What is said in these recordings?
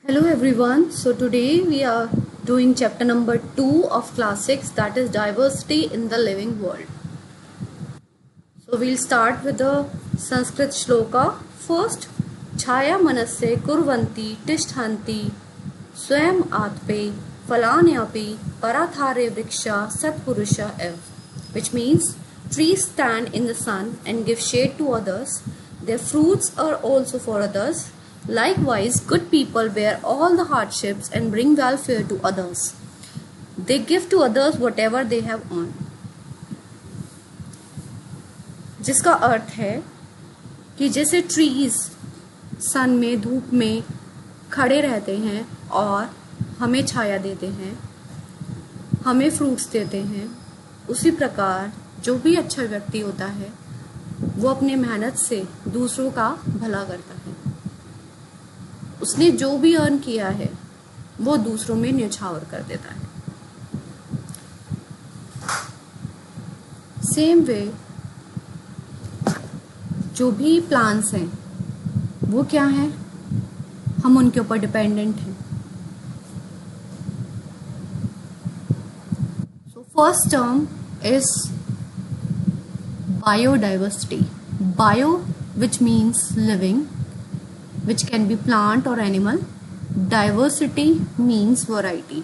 Hello everyone. So today we are doing chapter number 2 of class 6, that is diversity in the living world. So we'll start with the Sanskrit shloka. First, Chhaya manasya kurvanti tishthanti swayam atpe falanyapi parathare vriksha satpurusha ev, which means trees stand in the sun and give shade to others. Their fruits are also for others. Likewise, good people bear all the hardships and bring welfare to others. They give to others whatever they have earned. जिसका अर्थ है कि जैसे trees सन में धूप में खड़े रहते हैं और हमें छाया देते हैं, हमें फ्रूट्स देते हैं, उसी प्रकार जो भी अच्छा व्यक्ति होता है वो अपने मेहनत से दूसरों का भला करता है। उसने जो भी अर्न किया है वो दूसरों में न्यौछावर कर देता है। सेम वे जो भी प्लांट्स हैं वो क्या हैं, हम उनके ऊपर डिपेंडेंट हैं। So first term is biodiversity. Bio which means living, which can be plant or animal. Diversity means variety.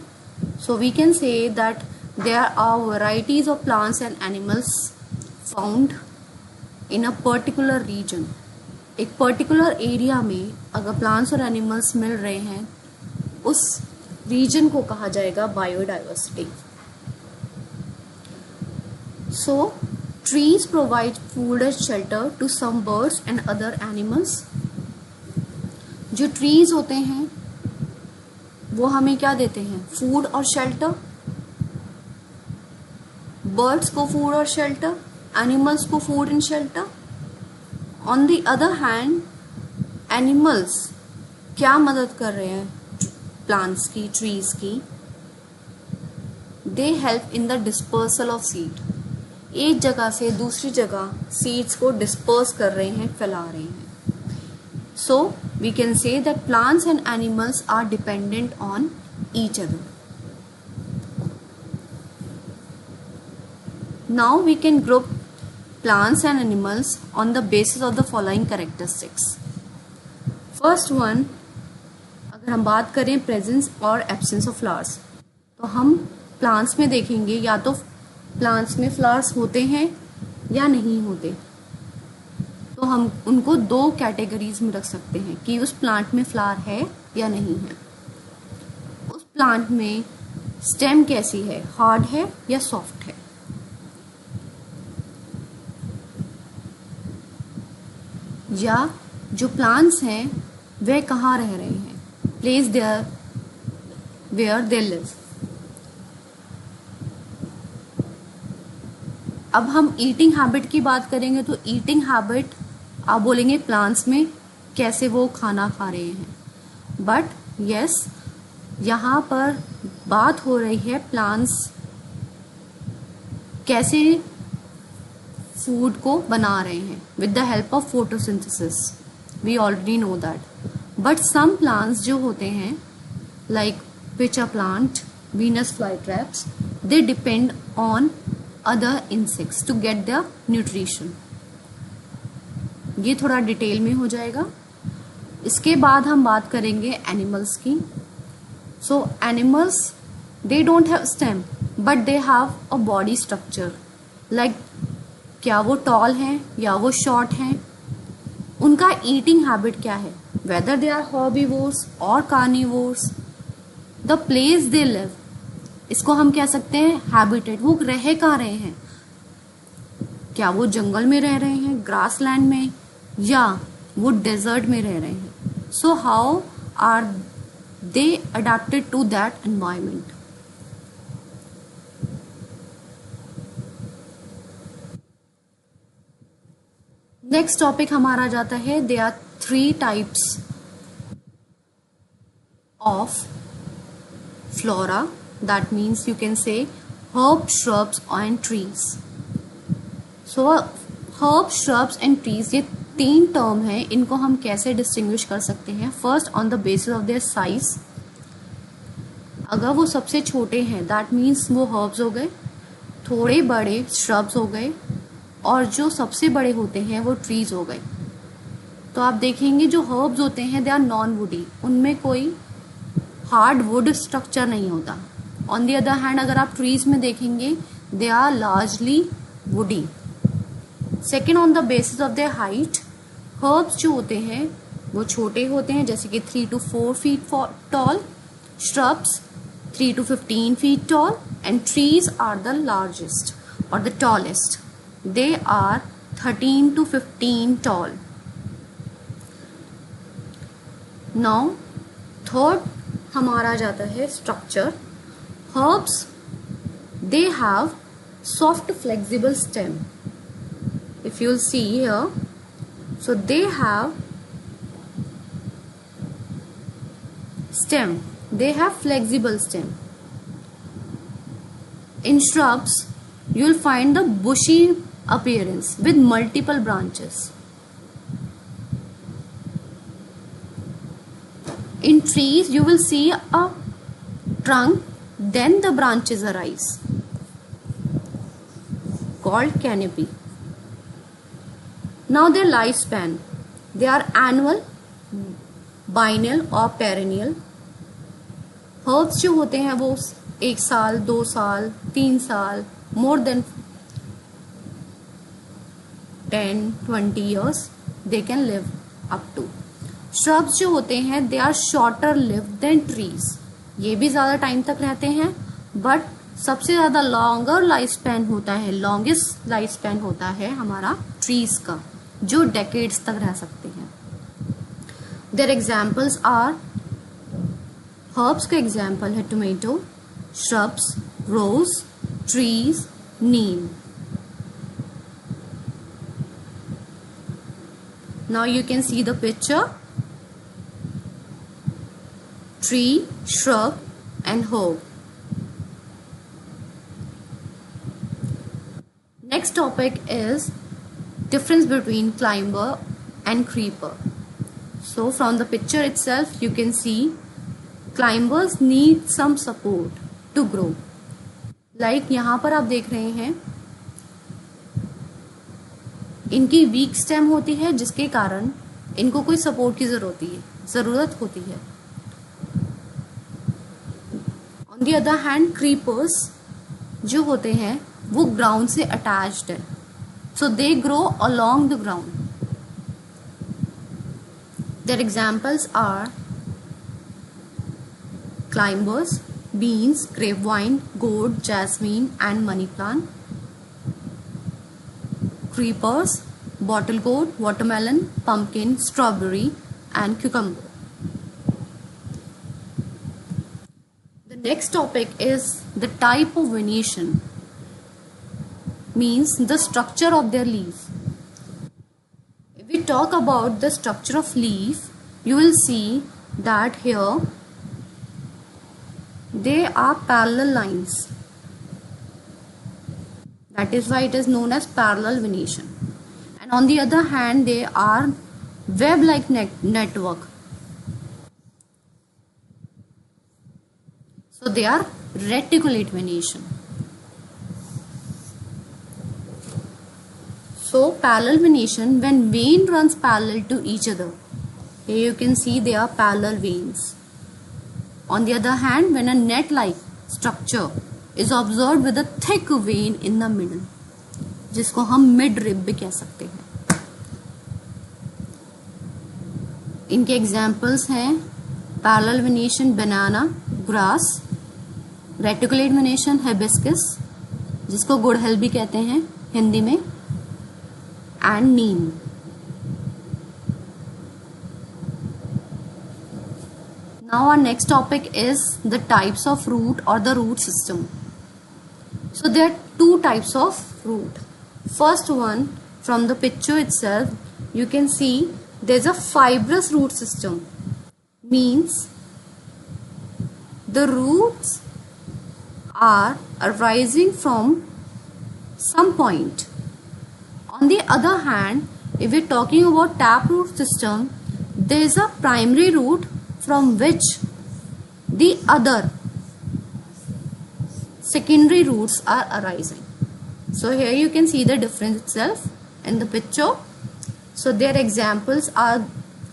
So we can say that there are varieties of plants and animals found in a particular region. एक particular area में अगर plants और animals मिल रहे हैं, उस region को कहा जाएगा biodiversity. So trees provide food and shelter to some birds and other animals. जो ट्रीज होते हैं वो हमें क्या देते हैं, फूड और शेल्टर। बर्ड्स को फूड और शेल्टर, एनिमल्स को food and shelter. On the other hand animals क्या मदद कर रहे हैं प्लांट्स की, ट्रीज की? They help in the dispersal of seed. एक जगह से दूसरी जगह सीड्स को डिस्पर्स कर रहे हैं, फैला रहे हैं। So we can say that plants and animals are dependent on each other. Now we can group plants and animals on the basis of the following characteristics. First one, अगर हम बात करें presence और absence of flowers, तो हम plants में देखेंगे या तो plants में flowers होते हैं या नहीं होते। तो हम उनको दो कैटेगरीज में रख सकते हैं कि उस प्लांट में फ्लावर है या नहीं है। उस प्लांट में स्टेम कैसी है, हार्ड है या सॉफ्ट है। या जो प्लांट्स हैं वे कहाँ रह रहे हैं, place there where they live. अब हम ईटिंग हैबिट की बात करेंगे तो ईटिंग हैबिट आप बोलेंगे प्लांट्स में कैसे वो खाना खा रहे हैं, बट यस यहाँ पर बात हो रही है प्लांट्स कैसे फूड को बना रहे हैं with the help of photosynthesis. We already know that. But some plants जो होते हैं like pitcher plant, Venus fly traps, they depend on other insects to get the nutrition. ये थोड़ा डिटेल में हो जाएगा। इसके बाद हम बात करेंगे एनिमल्स की। सो animals they don't have stem but they have a body structure. Like क्या वो टॉल हैं या वो शॉर्ट हैं, उनका ईटिंग हैबिट क्या है, वेदर दे आर हर्बीवोर्स और carnivores, the place they live, इसको हम कह सकते हैं हैबिटेट। वो रह कहाँ रहे हैं, क्या वो जंगल में रह रहे हैं, ग्रास लैंड में, या वो डेजर्ट में रह रहे हैं। So how are they adapted to that environment. Next topic हमारा जाता है, they are 3 types of flora, that means you can say herb, shrubs and trees. So herbs, shrubs and trees, ये तीन टर्म है, इनको हम कैसे डिस्टिंग्विश कर सकते हैं? First, on the basis of their size. अगर वो सबसे छोटे हैं दैट मीन्स वो हर्ब्स हो गए, थोड़े बड़े श्रब्स हो गए, और जो सबसे बड़े होते हैं वो ट्रीज हो गए। तो आप देखेंगे जो हर्ब्स होते हैं दे आर नॉन वुडी, उनमें कोई हार्ड वुड स्ट्रक्चर नहीं होता। ऑन द अदर हैंड अगर आप ट्रीज में देखेंगे they are largely woody. Second, on the basis of their height, herbs जो होते हैं वो छोटे होते हैं, जैसे कि 3 to 4 feet tall, shrubs 3 to 15 feet tall, and trees are the largest or the tallest. They are 13 to 15 tall. Now third हमारा जाता है structure. Herbs, they have soft flexible stem. If you'll see here, so they have stem, they have flexible stem. In shrubs you'll find the bushy appearance with multiple branches. In trees you will see a trunk, then the branches arise, called canopy. Now their lifespan, they are annual, biennial or perennial. Herbs जो होते हैं वो 1 साल, 2 साल, 3 साल, more than 10-20 years they can live up to. Shrubs जो होते हैं they are shorter lived than trees. ये भी ज़्यादा टाइम तक रहते हैं, बट सबसे ज़्यादा लॉन्गर लाइफ स्पैन होता है, लॉन्गेस्ट लाइफ स्पैन होता है हमारा ट्रीज का, जो डेकेड्स तक रह सकते हैं. देयर एग्जाम्पल्स आर, हर्ब्स का एग्जाम्पल है tomato, shrubs, rose, trees, neem. Now you can see the picture, tree, shrub and herb. Next topic is difference between climber and creeper. So from the picture itself you can see climbers need some support to grow. Like यहाँ पर आप देख रहे हैं इनकी week stem होती है, जिसके कारण इनको कोई सपोर्ट की जरूरत होती है. On the other hand creepers जो होते हैं वो ग्राउंड से अटैच्ड है, so they grow along the ground. Their examples are climbers, beans, grapevine, gourd, jasmine and money plant. Creepers, bottle gourd, watermelon, pumpkin, strawberry and cucumber. The next topic is the type of venation, means the structure of their leaf. If we talk about the structure of leaf, you will see that here they are parallel lines. That is why it is known as parallel venation. And on the other hand, they are web-like network. So they are reticulate venation. So parallel venation, when vein runs parallel to each other. Here you can see they are parallel veins. On the other hand, when a net-like structure is observed with a thick vein in the middle, जिसको हम mid rib भी कह सकते हैं. इनके examples हैं parallel venation बनाना, grass, reticulate venation hibiscus, जिसको गुड़हल भी कहते हैं हिंदी में, and Neem. Now our next topic is the types of root or the root system. So there are two types of root. First one, from the picture itself you can see there's a fibrous root system, means the roots are arising from some point. On the other hand, If we're talking about taproot system, there is a primary root from which the other secondary roots are arising. So here you can see the difference itself in the picture. So their examples are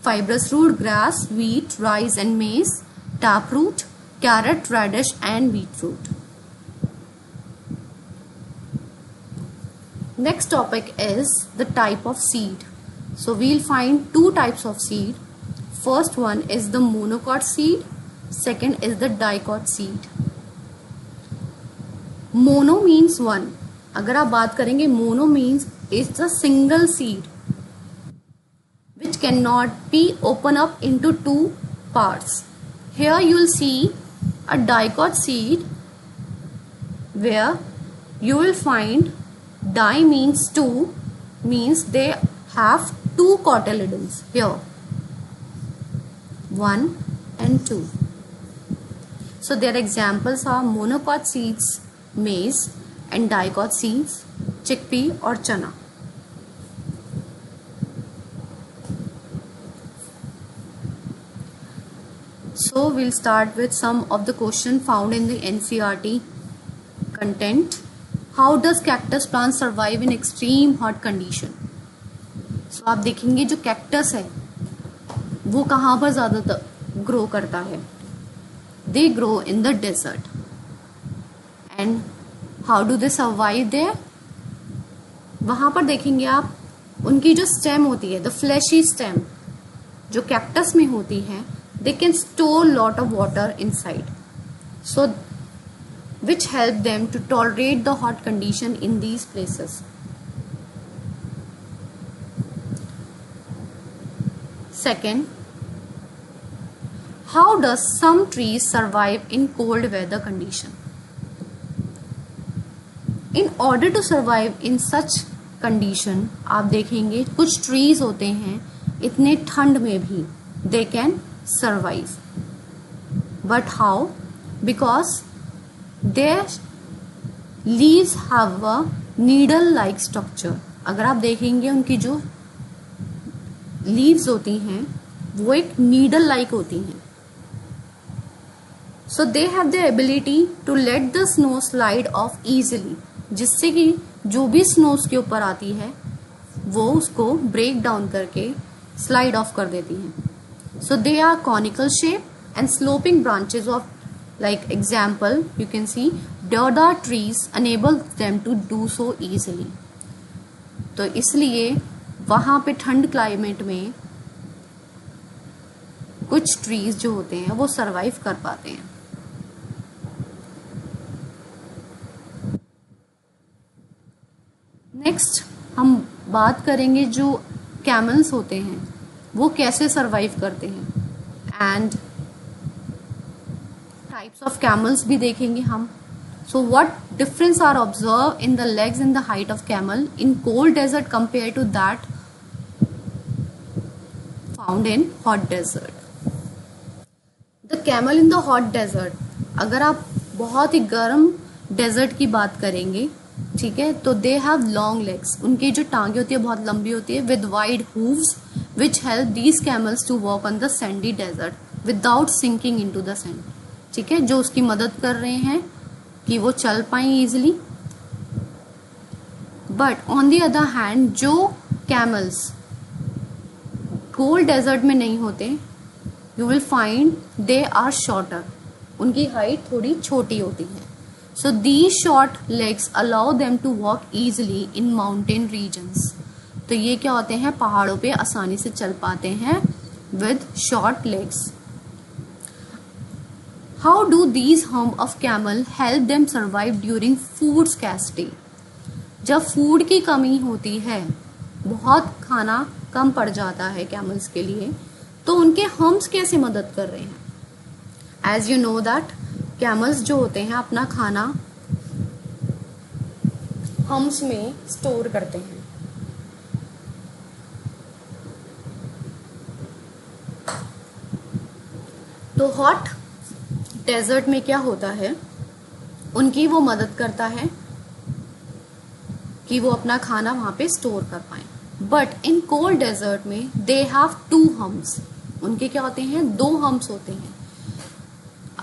fibrous root, grass, wheat, rice and maize, taproot, carrot, radish and beetroot. Next topic is the type of seed. So we'll find two types of seed. First one is the monocot seed, second is the dicot seed. Mono means one. अगर आप बात करेंगे, mono means it's a single seed which cannot be opened up into two parts. Here you will see a dicot seed where you will find di means two, means they have two cotyledons here, 1 and 2. So their examples are monocot seeds, maize, and dicot seeds, chickpea or chana. So we'll start with some of the questions found in the NCERT content. How does cactus plant survive in extreme hot condition? So आप देखेंगे जो cactus है वो कहाँ पर ज़्यादातर grow करता है? They grow in the desert. And how do they survive there? वहाँ पर देखेंगे आप उनकी जो stem होती है, the fleshy stem जो cactus में होती है, they can store lot of water inside, so which help them to tolerate the hot condition in these places. Second, how does some trees survive in cold weather condition? In order to survive in such condition, आप देखेंगे कुछ trees होते हैं इतने ठंड में भी they can survive. But how? Because their leaves have a needle-like structure. अगर आप देखेंगे उनकी जो leaves होती हैं वो एक needle-like होती हैं. So they have the ability to let the snow slide off easily, जिससे कि जो भी snow के ऊपर आती है वो उसको break down करके slide off कर देती हैं. So they are conical shape and sloping branches of, like example you can see deodar trees enable them to do so easily. तो इसलिए वहाँ पे ठंड क्लाइमेट में कुछ ट्रीज जो होते हैं वो सरवाइव कर पाते हैं. नेक्स्ट हम बात करेंगे जो कैमल्स होते हैं वो कैसे सरवाइव करते हैं, एंड टाइप्स ऑफ कैमल्स भी देखेंगे हम. So what difference are observe in the legs in the height of camel in cold desert compare to that found in hot desert. The camel in the hot desert, अगर आप बहुत ही गर्म desert की बात करेंगे, ठीक है, तो दे हैव लॉन्ग लेग्स. उनकी जो टांगे होती है बहुत लंबी होती है with wide hooves which help these camels to walk on the sandy desert without sinking into the sand. ठीक है, जो उसकी मदद कर रहे हैं कि वो चल पाए easily. But on the other hand, जो camels cold desert में नहीं होते, you will find they are shorter. उनकी height थोड़ी छोटी होती है. So these short legs allow them to walk easily in mountain regions. तो ये क्या होते हैं, पहाड़ों पे आसानी से चल पाते हैं with short legs. How do these hump of camel help them survive during food scarcity? जब फूड की कमी होती है, बहुत खाना कम पड़ जाता है कैमल्स के लिए, तो उनके हम्प्स कैसे मदद कर रहे हैं? As you know that camels जो होते हैं अपना खाना हम्प्स में स्टोर करते हैं. तो हॉट डेजर्ट में क्या होता है, उनकी वो मदद करता है कि वो अपना खाना वहाँ पे स्टोर कर पाए. बट इन कोल्ड डेजर्ट में दे हैव 2 humps, उनके क्या होते हैं, 2 humps होते हैं।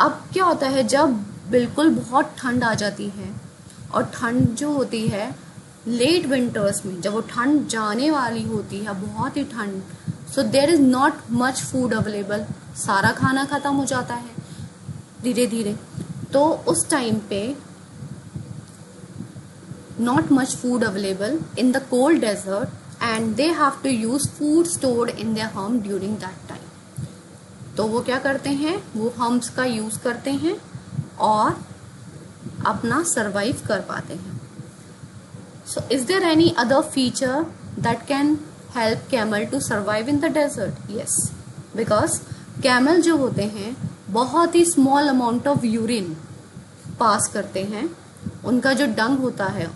अब क्या होता है, जब बिल्कुल बहुत ठंड आ जाती है, और ठंड जो होती है लेट विंटर्स में, जब वो ठंड जाने वाली होती है, बहुत ही ठंड, so there is not much food available, सारा खाना खत्म हो जाता है धीरे धीरे। तो उस टाइम पे not much food available in the cold desert and they have to use food stored in their home during that time. तो वो क्या करते हैं, वो हम्स का यूज करते हैं और अपना सरवाइव कर पाते हैं। So is there any other feature that can help camel to survive in the desert? Yes, because camel जो होते हैं बहुत ही small amount of urine पास करते हैं, उनका जो डंग होता है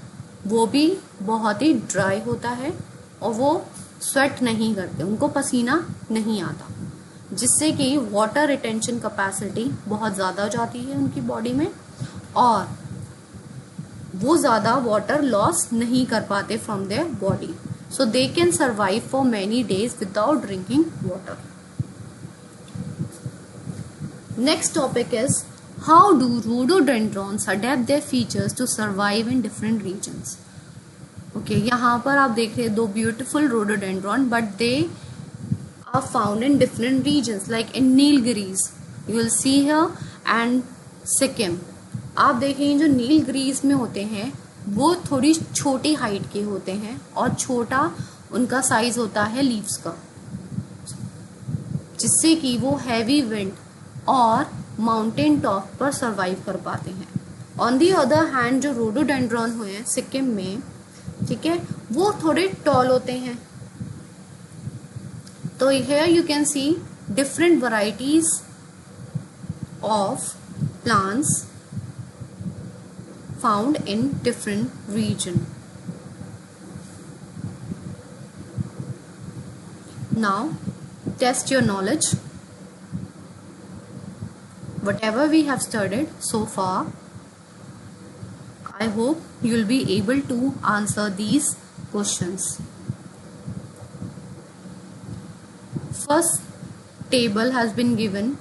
वो भी बहुत ही ड्राई होता है और वो स्वेट नहीं करते, उनको पसीना नहीं आता, जिससे कि वाटर रिटेंशन कैपेसिटी बहुत ज़्यादा हो जाती है उनकी बॉडी में और वो ज़्यादा वाटर लॉस नहीं कर पाते from their body, so they can survive for many days without drinking water. Next topic is how do rhododendrons adapt their features to survive in different regions? Okay, यहाँ पर आप देख रहे हैं 2 beautiful rhododendron, but they are found in different regions like in Nilgiris, you will see here, and Sikkim. आप देखेंगे जो नीलगिरीज में होते हैं वो थोड़ी छोटी हाइट के होते हैं और छोटा उनका साइज होता है लीव्स का, जिससे कि वो हैवी विंड और माउंटेन टॉप पर सरवाइव कर पाते हैं। ऑन दी अदर हैंड जो रोडोडेंड्रॉन हुए हैं सिक्किम में, ठीक है, वो थोड़े टॉल होते हैं। तो here you can see different varieties of plants found in different region. Now test your knowledge. Whatever we have studied so far, I hope you will be able to answer these questions. First table has been given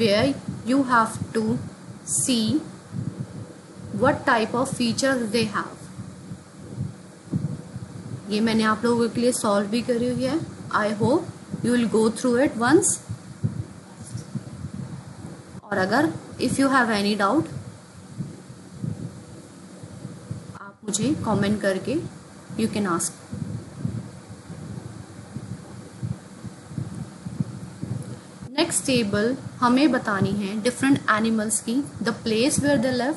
where you have to see what type of features they have. ये मैंने आप लोगों के लिए solve भी करी हुई है। I hope you will go through it once. और अगर if you have any doubt आप मुझे कमेंट करके you can ask. Next table हमें बतानी है डिफरेंट एनिमल्स की, the place where they live,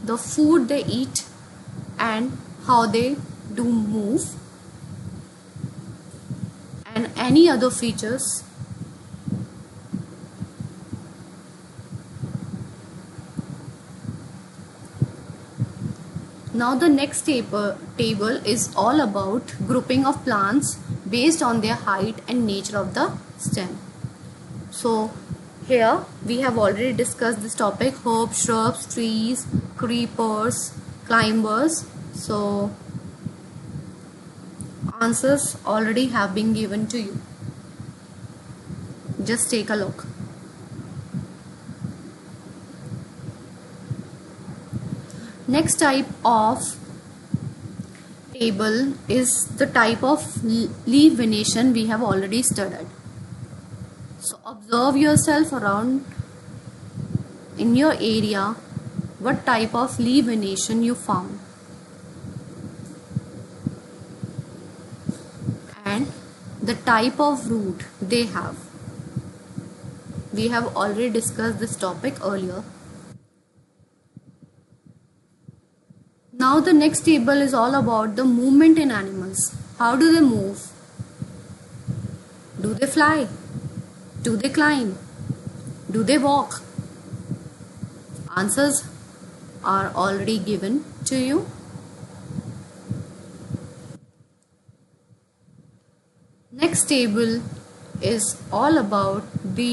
the food they eat and how they do move and any other features. Now the next table is all about grouping of plants based on their height and nature of the stem. So here we have already discussed this topic: herbs, shrubs, trees, creepers, climbers. So answers already have been given to you. Just take a look. Next type of table is the type of leaf venation we have already studied. So observe yourself around in your area what type of leaf venation you found and the type of root they have. We have already discussed this topic earlier. Now the next table is all about the movement in animals. How do they move? Do they fly? Do they climb? Do they walk? Answers are already given to you. Next table is all about the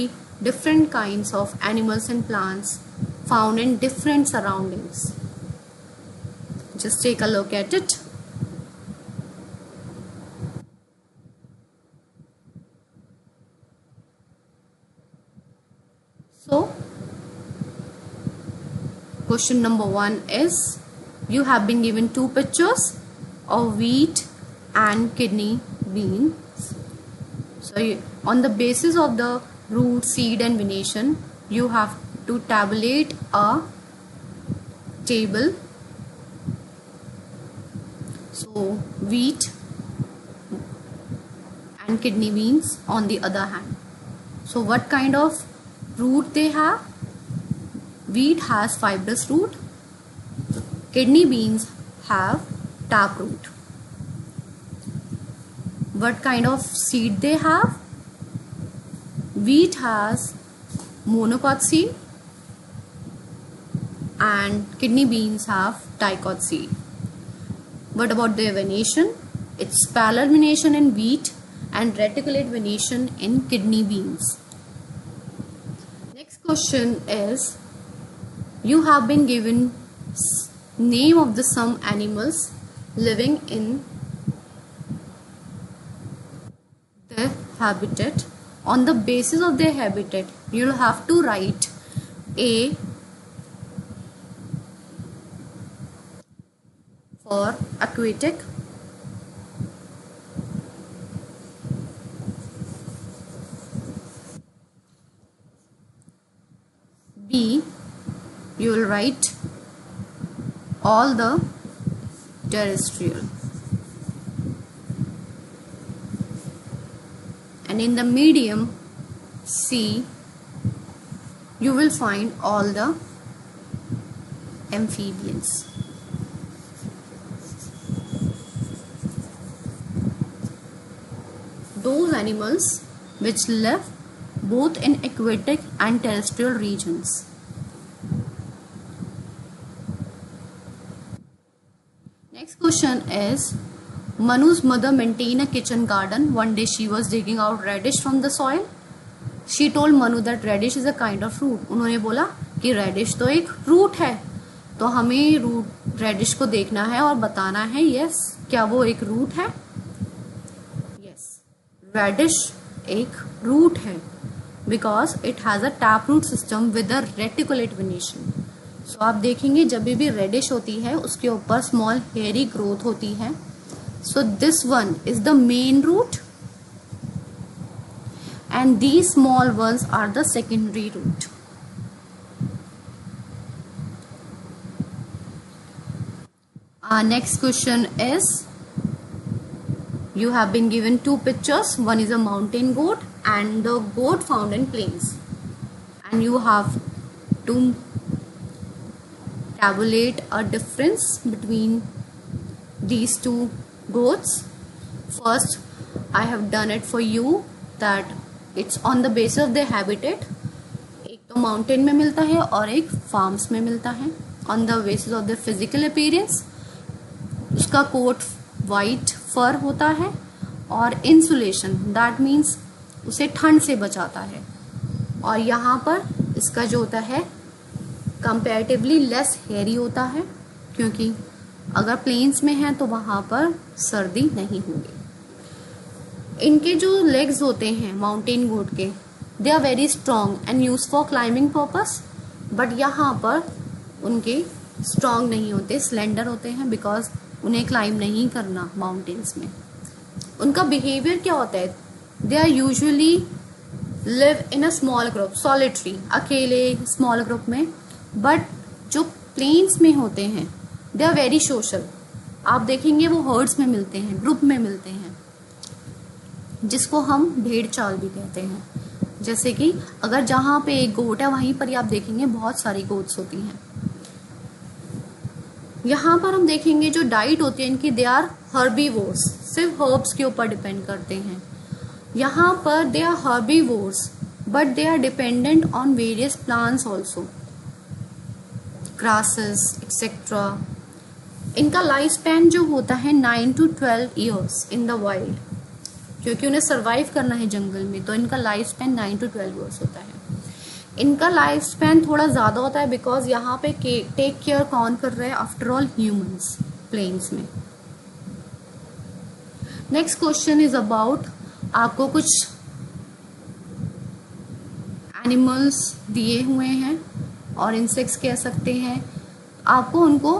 different kinds of animals and plants found in different surroundings. Just take a look at it. So question number 1 is, you have been given two pictures of wheat and kidney beans. So on the basis of the root, seed and venation, you have to tabulate a table. So wheat and kidney beans on the other hand. So what kind of root they have? Wheat has fibrous root. Kidney beans have tap root. What kind of seed they have? Wheat has monocot seed and kidney beans have dicot seed. What about their venation? It's palar venation in wheat and reticulate venation in kidney beans. Next question is, you have been given name of the some animals living in their habitat. On the basis of their habitat, you'll have to write A for aquatic, B, you will write all the terrestrial, and in the medium C, you will find all the amphibians. Those animals which live both in aquatic and terrestrial regions. Next question is, Manu's mother maintained a kitchen garden. One day she was digging out radish from the soil. She told Manu that radish is a kind of fruit. उन्होंने बोला कि radish तो एक root है, तो हमें root radish को देखना है और बताना है yes क्या वो एक root है. Yes, radish एक root है because it has a taproot system with a reticulate venation. So आप देखेंगे जब भी रेडिश होती है उसके ऊपर स्मॉल हेयरी ग्रोथ होती है. So this one is the main root and these small ones are the secondary root. Our next question is, you have been given two pictures. One is a mountain goat and the goat found in plains, and you have to tabulate a difference between these two goats. First, I have done it for you that it's on the basis of their habitat. एक तो mountain में मिलता है और एक farms में मिलता है. On the basis of their physical appearance, उसका coat white fur होता है और insulation, that means उसे ठंड से बचाता है. और यहाँ पर इसका जो होता है कंपैरेटिवली लेस हेयरी होता है, क्योंकि अगर प्लेन्स में है तो वहाँ पर सर्दी नहीं होगी. इनके जो लेग्स होते हैं माउंटेन गोट के, they are very strong and use for climbing purpose, but यहाँ पर उनके स्ट्रॉन्ग नहीं होते, स्लेंडर होते हैं बिकॉज उन्हें क्लाइंब नहीं करना माउंटेन्स में. उनका बिहेवियर क्या होता है? They are usually live in a small group, solitary, अकेले स्मॉल ग्रुप में. बट जो प्लेन्स में होते हैं दे आर वेरी सोशल. आप देखेंगे वो हर्ड्स में मिलते हैं, ग्रुप में मिलते हैं, जिसको हम भेड़ चाल भी कहते हैं. जैसे कि अगर जहाँ पे एक गोट है वहीं पर ही आप देखेंगे बहुत सारी गोट्स होती हैं. यहाँ पर हम देखेंगे जो डाइट होती है इनकी, दे आर हर्बीवोर्स, सिर्फ हर्ब्स के ऊपर डिपेंड करते हैं. यहाँ पर they are herbivores but they are dependent on various plants also, grasses etcetera. इनका लाइफ स्पैन जो होता है 9 to 12 years in the wild, क्योंकि उन्हें सरवाइव करना है जंगल में, तो इनका लाइफ स्पैन 9 to 12 ईयर्स होता है. इनका लाइफ स्पैन थोड़ा ज़्यादा होता है बिकॉज यहाँ पे टेक केयर कौन कर रहा है? आफ्टर ऑल ह्यूमंस प्लेन्स में. नेक्स्ट क्वेश्चन इज अबाउट, आपको कुछ एनिमल्स दिए हुए हैं और इंसेक्ट्स कह सकते हैं। आपको उनको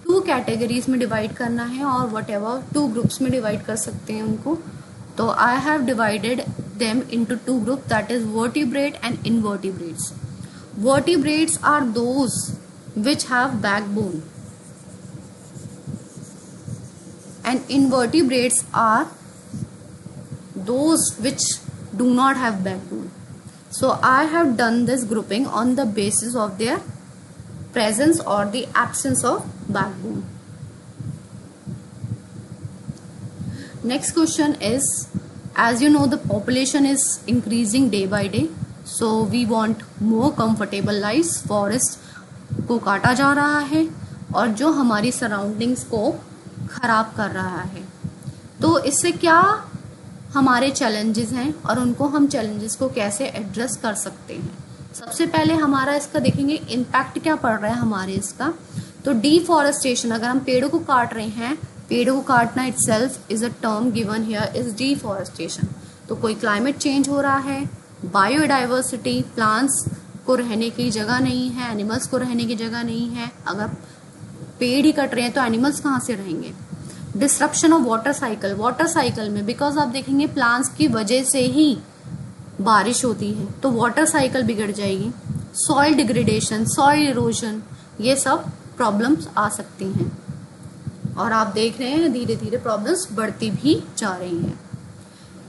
2 कैटेगरीज में डिवाइड करना है और वट एवर 2 ग्रुप्स में डिवाइड कर सकते हैं उनको। तो I have divided them into 2 group, that is vertebrate and invertebrates. Vertebrates are those which have backbone and invertebrates are those which do not have backbone. So I have done this grouping on the basis of their presence or the absence of backbone. Next question is, as you know, the population is increasing day by day, so we want more comfortable lives. Forest को काटा जा रहा है और जो हमारी surroundings को खराब कर रहा है। तो इससे क्या हमारे चैलेंजेस हैं और उनको हम चैलेंजेस को कैसे एड्रेस कर सकते हैं। सबसे पहले हमारा इसका देखेंगे इम्पैक्ट क्या पड़ रहा है हमारे इसका। तो डिफॉरेस्टेशन, अगर हम पेड़ों को काट रहे हैं, पेड़ों को काटना itself is a term given here is deforestation. तो कोई क्लाइमेट चेंज हो रहा है, बायोडाइवर्सिटी, प्लांट्स को रहने की जगह नहीं है, एनिमल्स को रहने की जगह नहीं है। अगर पेड़ ही कट रहे हैं तो एनिमल्स कहाँ से रहेंगे। Disruption of water cycle, water cycle में बिकॉज आप देखेंगे प्लांट्स की वजह से ही बारिश होती है, तो वाटर साइकिल बिगड़ जाएगी। सॉइल डिग्रेडेशन, सॉइल इरोजन, ये सब प्रॉब्लम्स आ सकती हैं और आप देख रहे हैं धीरे धीरे प्रॉब्लम्स बढ़ती भी जा रही हैं।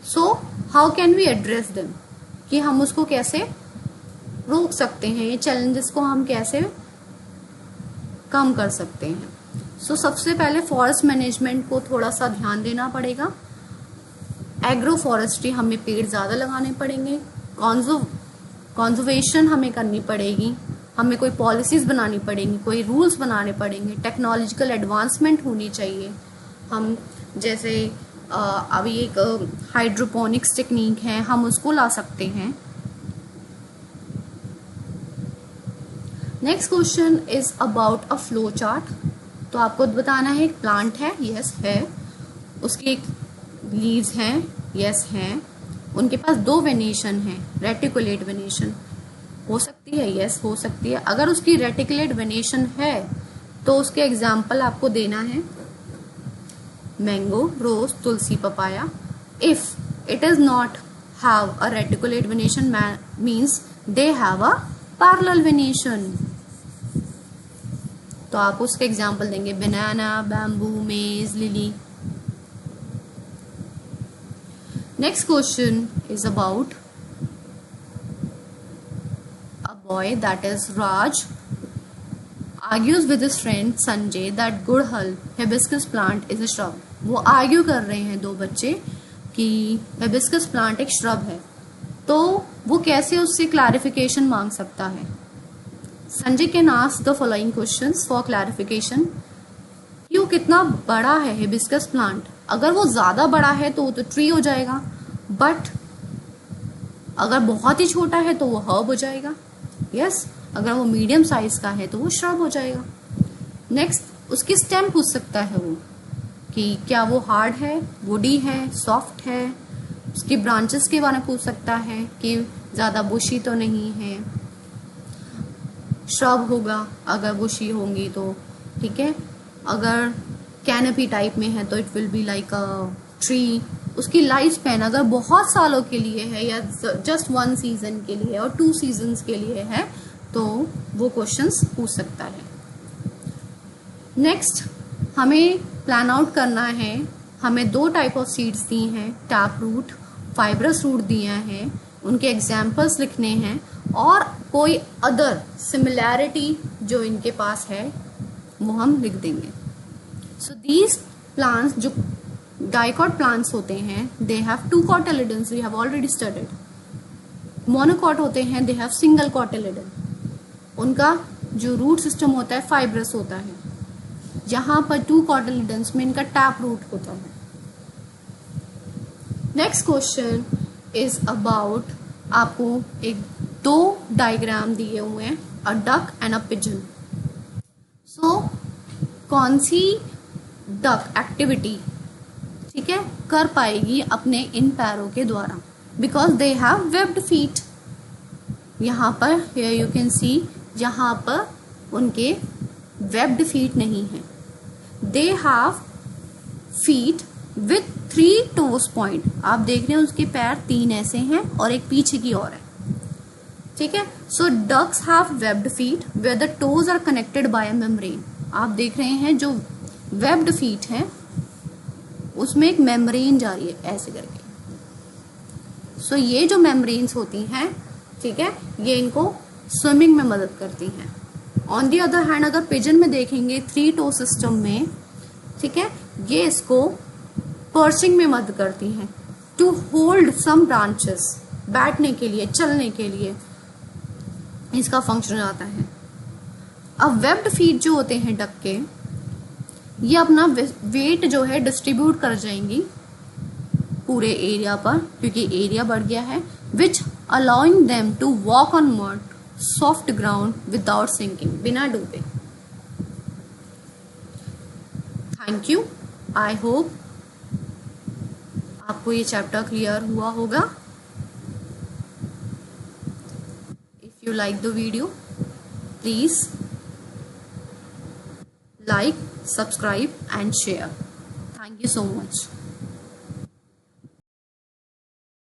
So how can we address them, कि हम उसको कैसे रोक सकते हैं, ये चैलेंजेस को हम कैसे कम कर सकते हैं। सो सबसे पहले फॉरेस्ट मैनेजमेंट को थोड़ा सा ध्यान देना पड़ेगा। एग्रो फॉरेस्ट्री, हमें पेड़ ज़्यादा लगाने पड़ेंगे। कॉन्जर्वेशन हमें करनी पड़ेगी, हमें कोई पॉलिसीज़ बनानी पड़ेंगी, कोई रूल्स बनाने पड़ेंगे। टेक्नोलॉजिकल एडवांसमेंट होनी चाहिए। हम जैसे अभी एक हाइड्रोपोनिक्स टेक्निक है, हम उसको ला सकते हैं। Next question is about a flow chart. तो आपको बताना है एक प्लांट है, यस है, उसके एक लीव्स हैं, यस हैं, उनके पास 2 वेनेशन है, रेटिकुलेट वेनेशन हो सकती है, यस हो सकती है। अगर उसकी रेटिकुलेट वेनेशन है तो उसके एग्जाम्पल आपको देना है mango, rose, tulsi, papaya. If it is not have a reticulate venation means they have a parallel venation. तो आप उसके एग्जाम्पल देंगे banana, bamboo, maize, lily. Next question is about a boy that is Raj argues with his friend Sanjay that gudhal hibiscus plant is a shrub. वो argue कर रहे हैं 2 बच्चे कि हिबिस्कस प्लांट एक श्रब है। तो वो कैसे उससे क्लैरिफिकेशन मांग सकता है। Sanjay can ask the following questions for clarification. कि वो कितना बड़ा है हिबिस्कस प्लांट। अगर वो ज्यादा बड़ा है तो वो तो ट्री हो जाएगा, बट अगर बहुत ही छोटा है तो वो हर्ब हो जाएगा। यस, अगर वो मीडियम साइज का है तो वो श्रब हो जाएगा। नेक्स्ट उसकी स्टेम पूछ सकता है वो कि क्या वो हार्ड है, वुडी है, सॉफ्ट है। उसकी ब्रांचेस के बारे में पूछ सकता है कि ज्यादा बुशी तो नहीं है। श्रब होगा अगर बुशी होंगी तो, ठीक है। अगर कैनपी टाइप में है तो it will be like a tree. उसकी लाइफ स्पैन अगर बहुत सालों के लिए है या जस्ट 1 सीजन के लिए और 2 सीजन्स के लिए है तो वो क्वेश्चंस पूछ सकता है। नेक्स्ट हमें प्लान आउट करना है। हमें 2 टाइप ऑफ सीड्स दी हैं, टैप रूट, फाइब्रस रूट दिया है, उनके एग्जाम्पल्स लिखने हैं और कोई अदर सिमिलैरिटी जो इनके पास है वो हम लिख देंगे। सो दीज प्लांट्स जो डाइकॉट प्लांट्स होते हैं they have 2 cotyledons, we have already studied. Monocot होते हैं दे हैव सिंगल कॉटिलेडन। उनका जो रूट सिस्टम होता है फाइब्रस होता है। यहाँ पर 2 कॉटिलेडन्स में इनका टैप रूट होता है। नेक्स्ट क्वेश्चन इज अबाउट, आपको एक 2 डायग्राम दिए हुए हैं, a duck and a pigeon. So कौन सी डक एक्टिविटी, ठीक है, कर पाएगी अपने इन पैरों के द्वारा, because they have webbed feet. यहाँ पर here you can see, यहाँ पर उनके वेब्ड फीट नहीं है. They have feet with 3 toes point. आप देख रहे हैं उसके पैर 3 ऐसे हैं और एक पीछे की ओर है. ठीक है. So ducks have webbed feet where the toes are connected by a membrane. आप देख रहे हैं जो webbed feet हैं उसमें एक मेम्ब्रेन जा रही है ऐसे करके. So ये जो मेम्ब्रेन्स होती हैं, ठीक है, ये इनको स्विमिंग में मदद करती हैं. ऑन दी अदर हैंड अगर पिजन में देखेंगे 3 टो सिस्टम में, ठीक है, ये इसको पर्चिंग में मदद करती हैं टू होल्ड सम ब्रांचेस, बैठने के लिए, चलने के लिए इसका फंक्शन आता है. अब वेब्ड फीट जो होते हैं डक के, ये अपना वेट जो है डिस्ट्रीब्यूट कर जाएंगी पूरे एरिया पर क्योंकि एरिया बढ़ गया है, which allowing them to walk on mud soft ground without sinking, बिना डूबे. Thank you. आई होप आपको ये चैप्टर क्लियर हुआ होगा. If you like the video please like, subscribe and share. Thank you so much.